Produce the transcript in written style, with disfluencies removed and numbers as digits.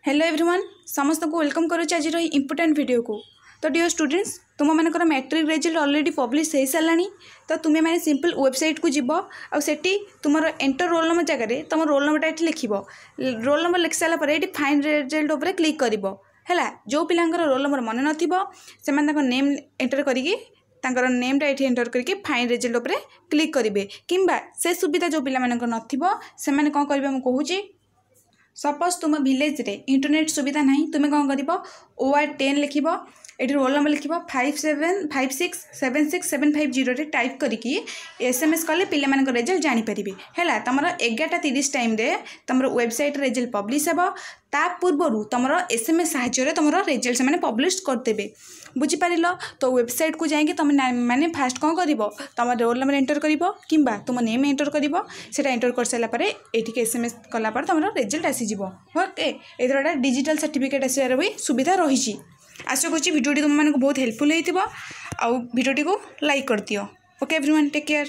Hello everyone समस्त को welcome करुच्ची आज इंपोर्टेंट वीडियो को। तो डियर स्टूडेंट्स तुम मानकर मैट्रिक रिजल्ट ऑलरेडी पब्लिश हो सारा तो तुम्हें मैंने सिंपल वेबसाइट को जीव आठी तुम एंटर रोल नंबर जगह तुम रोल नंबर ये लिख रोल नंबर लिख सारापर ये फाइंड रिजल्ट उपर क्लिक कर जो पिलांकर रोल नंबर मन न नेम एंटर करी नेमटा ये एंटर करके फाइंड रिजल्ट उपर क्लिक करेंगे किंबा से सुविधा जो पिला से कौन करेंगे मुझे कहूँ सपोज तुम विलेज रे इंटरनेट सुविधा नहीं तुम्हें कौन कर OR10 लिख ये रोल नंबर लिख 57567675 टाइप करके SMS कले पिले रिजल्ट जानीपर है तुम 11:30 टाइम तुम वेबसाइट रिजल्ट पब्लिश हे ता पूर्व तुम SMS साहाय्य तुम रिजल्ट से पब्लिश करदेवे बुझीपार तो वेबसाइट को जाकि तुम मैंने फास्ट कौन कर तुम रोल नंबर एंटर कर किंबा तुम नेम एंटर कर एंटर कर सारापर ये SMS कलापर तुम रिजल्ट आसीज ओके ये डिजिटल सर्टिफिकेट आसार भी सुविधा रही। आशा करुँची वीडियो तुम बहुत हेल्पफुल होती भिडियो को लाइक कर दियो। Okay everyone take care.